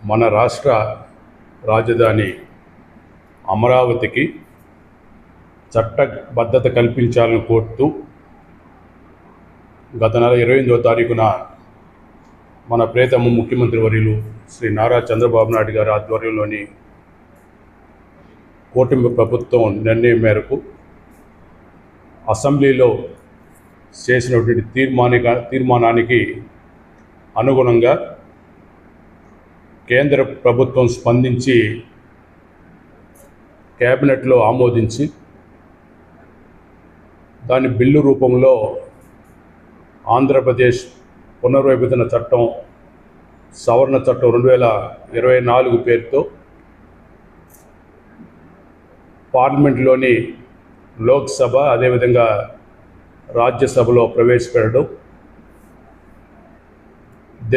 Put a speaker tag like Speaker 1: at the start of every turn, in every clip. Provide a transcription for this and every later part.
Speaker 1: మన రాష్ట్ర రాజధాని అమరావతికి చట్టబద్ధత కల్పించాలని కోరుతూ గత నెల 28వ తారీఖున మన ప్రియతమ ముఖ్యమంత్రి వర్యులు శ్రీ నారా చంద్రబాబు నాయుడు గారి ఆధ్వర్యంలోని కూటమి ప్రభుత్వం నిర్ణయం మేరకు అసెంబ్లీలో చేసినటువంటి తీర్మానానికి అనుగుణంగా కేంద్ర ప్రభుత్వం స్పందించి కేబినెట్లో ఆమోదించి దాని బిల్లు రూపంలో ఆంధ్రప్రదేశ్ పునర్విభజన చట్టం సవరణ చట్టం 2024 పేరుతో పార్లమెంట్లోని లోక్సభ అదేవిధంగా రాజ్యసభలో ప్రవేశపెట్టడం,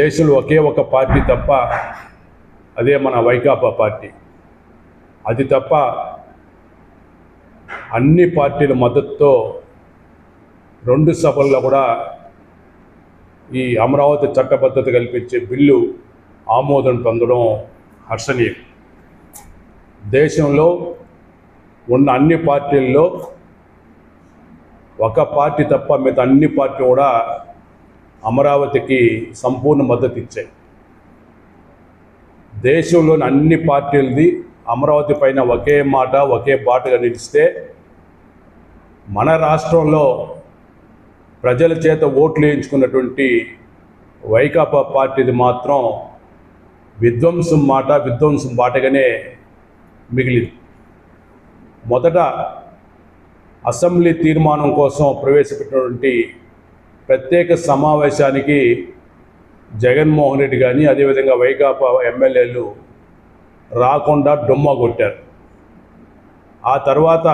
Speaker 1: దేశంలో ఒకే ఒక పార్టీ తప్ప, అదే మన వైకాపా పార్టీ, అది తప్ప అన్ని పార్టీల మద్దతుతో 2 సభల్లో కూడా ఈ అమరావతి చట్టబద్ధత కల్పించే బిల్లు ఆమోదం పొందడం హర్షణీయం. దేశంలో ఉన్న అన్ని పార్టీల్లో ఒక పార్టీ తప్ప మిగతా అన్ని పార్టీలు కూడా అమరావతికి సంపూర్ణ మద్దతు ఇచ్చాయి. దేశంలోని అన్ని పార్టీలది అమరావతి పైన ఒకే మాట ఒకే బాటగా నిలిస్తే, మన రాష్ట్రంలో ప్రజల చేత ఓట్లు వేయించుకున్నటువంటి వైకాపా పార్టీది మాత్రం విధ్వంసం బాటగానే మిగిలింది. మొదట అసెంబ్లీ తీర్మానం కోసం ప్రవేశపెట్టినటువంటి ప్రత్యేక సమావేశానికి జగన్మోహన్ రెడ్డి కానీ అదేవిధంగా వైకాపా ఎమ్మెల్యేలు రాకుండా డుమ్మా కొట్టారు. ఆ తర్వాత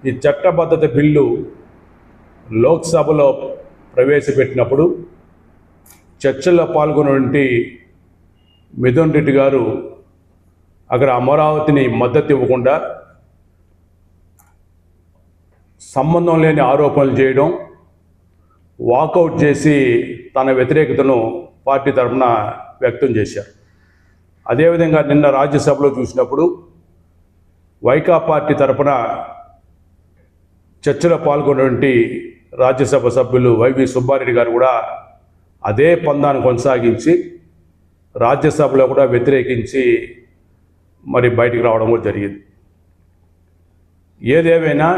Speaker 1: ఈ చట్టబద్ధత బిల్లు లోక్సభలో ప్రవేశపెట్టినప్పుడు చర్చల్లో పాల్గొన్నటువంటి మిథున్ రెడ్డి గారు అక్కడ అమరావతిని మద్దతు ఇవ్వకుండా సంబంధం లేని ఆరోపణలు చేయడం, వాకౌట్ చేసి తన వ్యతిరేకతను పార్టీ తరఫున వ్యక్తం చేశారు. అదేవిధంగా నిన్న రాజ్యసభలో చూసినప్పుడు వైకాపా పార్టీ తరఫున చర్చలో పాల్గొన్నటువంటి రాజ్యసభ సభ్యులు వైవి సుబ్బారెడ్డి గారు కూడా అదే పందాన్ని కొనసాగించి రాజ్యసభలో కూడా వ్యతిరేకించి మరి బయటికి రావడం కూడా జరిగింది. ఏదేమైనా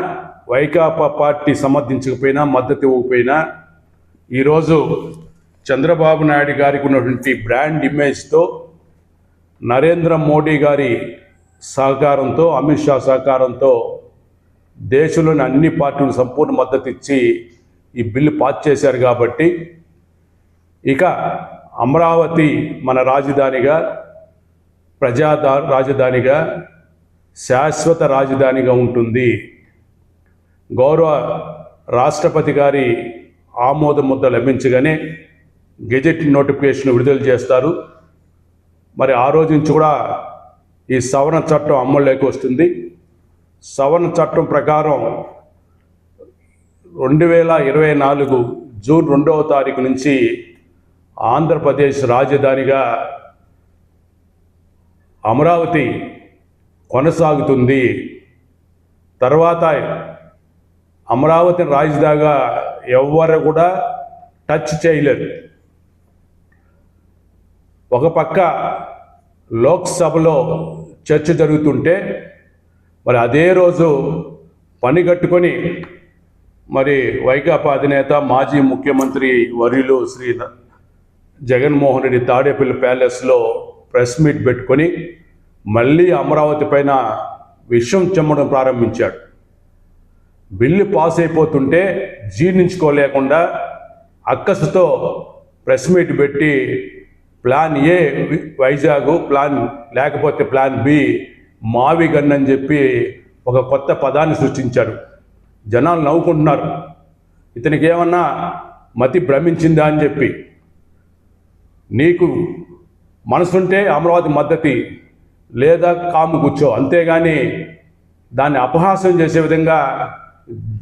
Speaker 1: వైకాపా పార్టీ సమర్థించకపోయినా మద్దతు ఇవ్వకపోయినా ఈరోజు చంద్రబాబు నాయుడు గారికి ఉన్నటువంటి బ్రాండ్ ఇమేజ్తో నరేంద్ర మోడీ గారి సహకారంతో, అమిత్ షా సహకారంతో దేశంలోని అన్ని పార్టీలు సంపూర్ణ మద్దతు ఇచ్చి ఈ బిల్లు పాస్ చేశారు. కాబట్టి ఇక అమరావతి మన రాజధానిగా, ప్రజా రాజధానిగా, శాశ్వత రాజధానిగా ఉంటుంది. గౌరవ రాష్ట్రపతి గారి ఆమోద ముద్ర లభించగానే గెజెట్ నోటిఫికేషన్ విడుదల చేస్తారు. మరి ఆ రోజు నుంచి కూడా ఈ సవరణ చట్టం అమల్లోకి వస్తుంది. సవరణ చట్టం ప్రకారం 2024 జూన్ 2వ తారీఖు నుంచి ఆంధ్రప్రదేశ్ రాజధానిగా అమరావతి కొనసాగుతుంది. తర్వాత అమరావతిని రాజధానిగా ఎవ్వరు కూడా టచ్ చేయలేరు. ఒక పక్క లోక్సభలో చర్చ జరుగుతుంటే మరి అదే రోజు పని కట్టుకొని మరి వైకాపా అధినేత మాజీ ముఖ్యమంత్రి వర్యులు శ్రీ జగన్మోహన్ రెడ్డి తాడేపల్లి ప్యాలెస్లో ప్రెస్ మీట్ పెట్టుకొని మళ్ళీ అమరావతి పైన విషం చెమ్మడం ప్రారంభించాడు. బిల్లు పాస్ అయిపోతుంటే జీర్ణించుకోలేకుండా అక్కసుతో ప్రెస్ మీట్ పెట్టి ప్లాన్ ఏ వైజాగ్, ప్లాన్ లేకపోతే ప్లాన్ బి మావి గన్ అని చెప్పి ఒక కొత్త పదాన్ని సృష్టించాడు. జనాలు నవ్వుకుంటున్నారు, ఇతనికి ఏమన్నా మతి భ్రమించిందా అని చెప్పి. నీకు మనసుంటే అమరావతి మద్దతు లేదా కాము కూర్చో, అంతేగాని దాన్ని అపహాస్యం చేసే విధంగా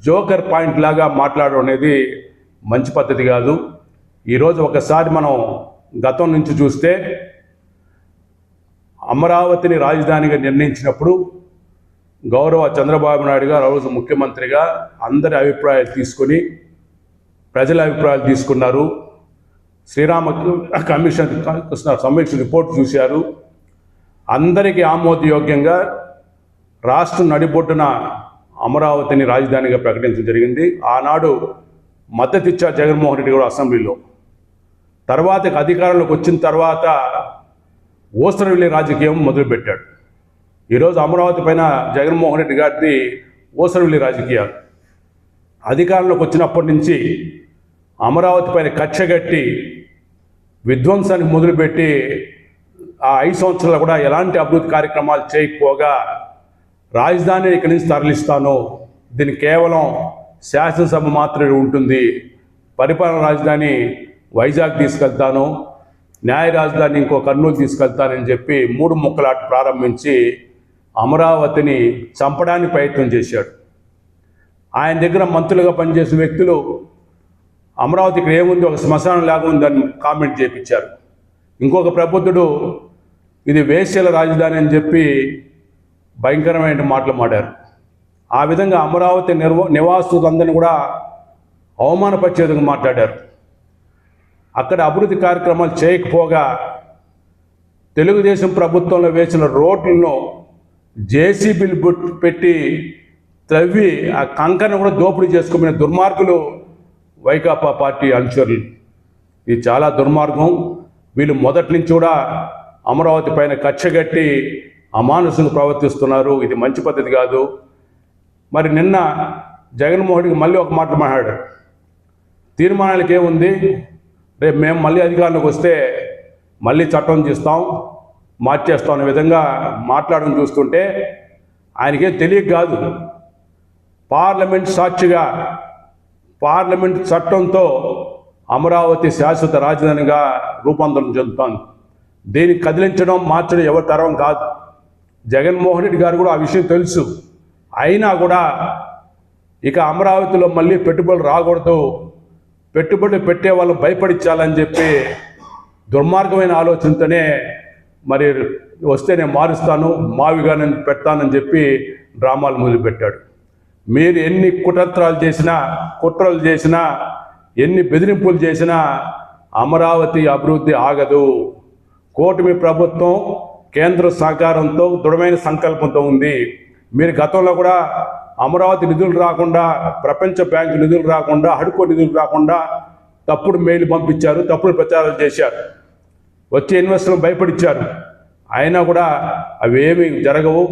Speaker 1: జోకర్ పాయింట్ లాగా మాట్లాడడం అనేది మంచి పద్ధతి కాదు. ఈరోజు ఒకసారి మనం గతం నుంచి చూస్తే అమరావతిని రాజధానిగా నిర్ణయించినప్పుడు గౌరవ చంద్రబాబు నాయుడు గారు ఆ రోజు ముఖ్యమంత్రిగా అందరి అభిప్రాయాలు తీసుకొని ప్రజల అభిప్రాయాలు తీసుకున్నారు. శ్రీరామ కమిషన్ సమీక్ష రిపోర్ట్ చూశారు. అందరికీ ఆమోదయోగ్యంగా రాష్ట్రం నడిబొడ్డున అమరావతిని రాజధానిగా ప్రకటించడం జరిగింది. ఆనాడు మద్దతు ఇచ్చారు జగన్మోహన్ రెడ్డి గారు అసెంబ్లీలో. తర్వాత అధికారంలోకి వచ్చిన తర్వాత ఊసరవెల్లి రాజకీయం మొదలుపెట్టాడు. ఈరోజు అమరావతి పైన జగన్మోహన్ రెడ్డి గారిది ఊసరవెల్లి రాజకీయాలు. అధికారంలోకి వచ్చినప్పటి నుంచి అమరావతి పైన కక్షగట్టి విధ్వంసానికి మొదలుపెట్టి ఆ 5 సంవత్సరాలు కూడా ఎలాంటి అభివృద్ధి కార్యక్రమాలు చేయకపోగా రాజధానిని ఇక్కడి నుంచి తరలిస్తాను, దీన్ని కేవలం శాసనసభ మాత్రమే ఉంటుంది, పరిపాలన రాజధాని వైజాగ్ తీసుకెళ్తాను, న్యాయ రాజధాని ఇంకో కర్నూలు తీసుకెళ్తానని చెప్పి 3 ముక్కలాట ప్రారంభించి అమరావతిని చంపడానికి ప్రయత్నం చేశాడు. ఆయన దగ్గర మంత్రులుగా పనిచేసిన వ్యక్తులు అమరావతి ఇక్కడ ఏముంది, ఒక శ్మశానం లాగా ఉందని కామెంట్ చేయించారు. ఇంకొక ప్రబుద్ధుడు ఇది వేశ్యల రాజధాని అని చెప్పి భయంకరమైన మాటలు మాట్లాడారు. ఆ విధంగా అమరావతి నివాసులందరినీ కూడా అవమానపరిచే విధంగా మాట్లాడారు. అక్కడ అభివృద్ధి కార్యక్రమాలు చేయకపోగా తెలుగుదేశం ప్రభుత్వంలో వేసిన రోడ్లను జేసీబీలు పెట్టి తవ్వి ఆ కంకను కూడా దోపిడీ చేసుకునే దుర్మార్గులు వైకాపా పార్టీ అనుచరులు. ఇది చాలా దుర్మార్గం. వీళ్ళు మొదటి నుంచి కూడా అమరావతి పైన కక్షగట్టి అమానుషంగా ప్రవర్తిస్తున్నారు. ఇది మంచి పద్ధతి కాదు. మరి నిన్న జగన్మోహన్ రెడ్డి మళ్ళీ ఒక మాట మాట్లాడాడు. తీర్మానాలకు ఏముంది, రేపు మేము మళ్ళీ అధికారంలోకి వస్తే మళ్ళీ చట్టం చేస్తాం, మార్చేస్తాం అనే విధంగా మాట్లాడడం చూస్తుంటే ఆయనకేం తెలియక కాదు. పార్లమెంట్ సాక్షిగా పార్లమెంట్ చట్టంతో అమరావతి శాశ్వత రాజధానిగా రూపాంతరం చెందుతాను. దీన్ని కదిలించడం మార్చడం ఎవరి తరం కాదు. జగన్మోహన్ రెడ్డి గారు కూడా ఆ విషయం తెలుసు. అయినా కూడా ఇక అమరావతిలో మళ్ళీ పెట్టుబడులు రాకూడదు, పెట్టుబడులు పెట్టే వాళ్ళు భయపడించాలని చెప్పి దుర్మార్గమైన ఆలోచనతోనే మరి వస్తే నేను మారుస్తాను, మావిగా నేను పెడతానని చెప్పి డ్రామాలు మొదలుపెట్టాడు. మీరు ఎన్ని కుట్రలు చేసినా ఎన్ని బెదిరింపులు చేసినా అమరావతి అభివృద్ధి ఆగదు. కూటమి ప్రభుత్వం కేంద్ర సహకారంతో దృఢమైన సంకల్పంతో ఉంది. మీరు గతంలో కూడా అమరావతి నిధులు రాకుండా, ప్రపంచ బ్యాంకు నిధులు రాకుండా, హడ్కో నిధులు రాకుండా తప్పుడు మెయిల్ పంపించారు, తప్పుడు ప్రచారాలు చేశారు, వచ్చే ఇన్వెస్టర్లను భయపడిచ్చారు. అయినా కూడా అవేమీ జరగవు.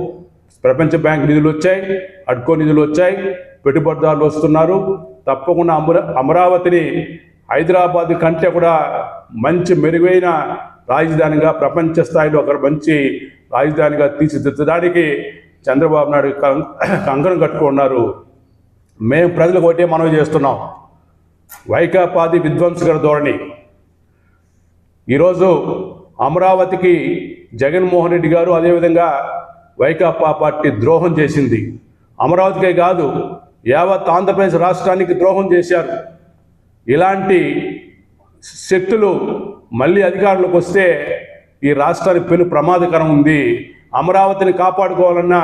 Speaker 1: ప్రపంచ బ్యాంక్ నిధులు వచ్చాయి, హడ్కో నిధులు వచ్చాయి, పెట్టుబడిదారులు వస్తున్నారు. తప్పకుండా అమరావతిని హైదరాబాద్ కంటే కూడా మంచి మెరుగైన రాజధానిగా, ప్రపంచ స్థాయిలో ఒక మంచి రాజధానిగా తీర్చిదిద్దడానికి చంద్రబాబు నాయుడు కంకణం కట్టుకున్నారు. మేము ప్రజలకు ఒకటే మనవి చేస్తున్నాం. వైకాపాది విధ్వంసకర ధోరణి ఈరోజు అమరావతికి జగన్మోహన్ రెడ్డి గారు అదేవిధంగా వైకాపా పార్టీ ద్రోహం చేసింది. అమరావతికే కాదు, యావత్ ఆంధ్రప్రదేశ్ రాష్ట్రానికి ద్రోహం చేశారు. ఇలాంటి శక్తులు మళ్ళీ అధికారంలోకి వస్తే ఈ రాష్ట్రానికి పెను ప్రమాదకరం ఉంది. అమరావతిని కాపాడుకోవాలన్నా,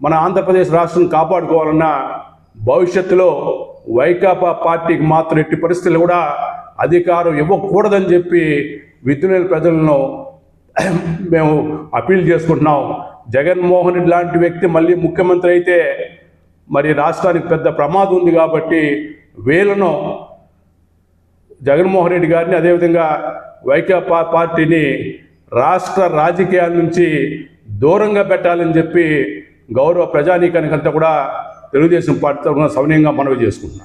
Speaker 1: మన ఆంధ్రప్రదేశ్ రాష్ట్రం కాపాడుకోవాలన్నా భవిష్యత్తులో వైకాపా పార్టీకి మాత్రం ఎట్టి పరిస్థితులు కూడా అధికారం ఇవ్వకూడదని చెప్పి విద్యుత్ ప్రజలను మేము అప్పీల్ చేసుకుంటున్నాం. జగన్మోహన్ రెడ్డి లాంటి వ్యక్తి మళ్ళీ ముఖ్యమంత్రి అయితే మరి రాష్ట్రానికి పెద్ద ప్రమాదం ఉంది. కాబట్టి వీళ్ళను, జగన్మోహన్ రెడ్డి గారిని అదేవిధంగా వైకాపా పార్టీని రాష్ట్ర రాజకీయాల నుంచి దూరంగా పెట్టాలని చెప్పి గౌరవ ప్రజానీకానికంతా కూడా తెలుగుదేశం పార్టీ తరఫున సవినయంగా మనవి చేసుకుంటున్నాం.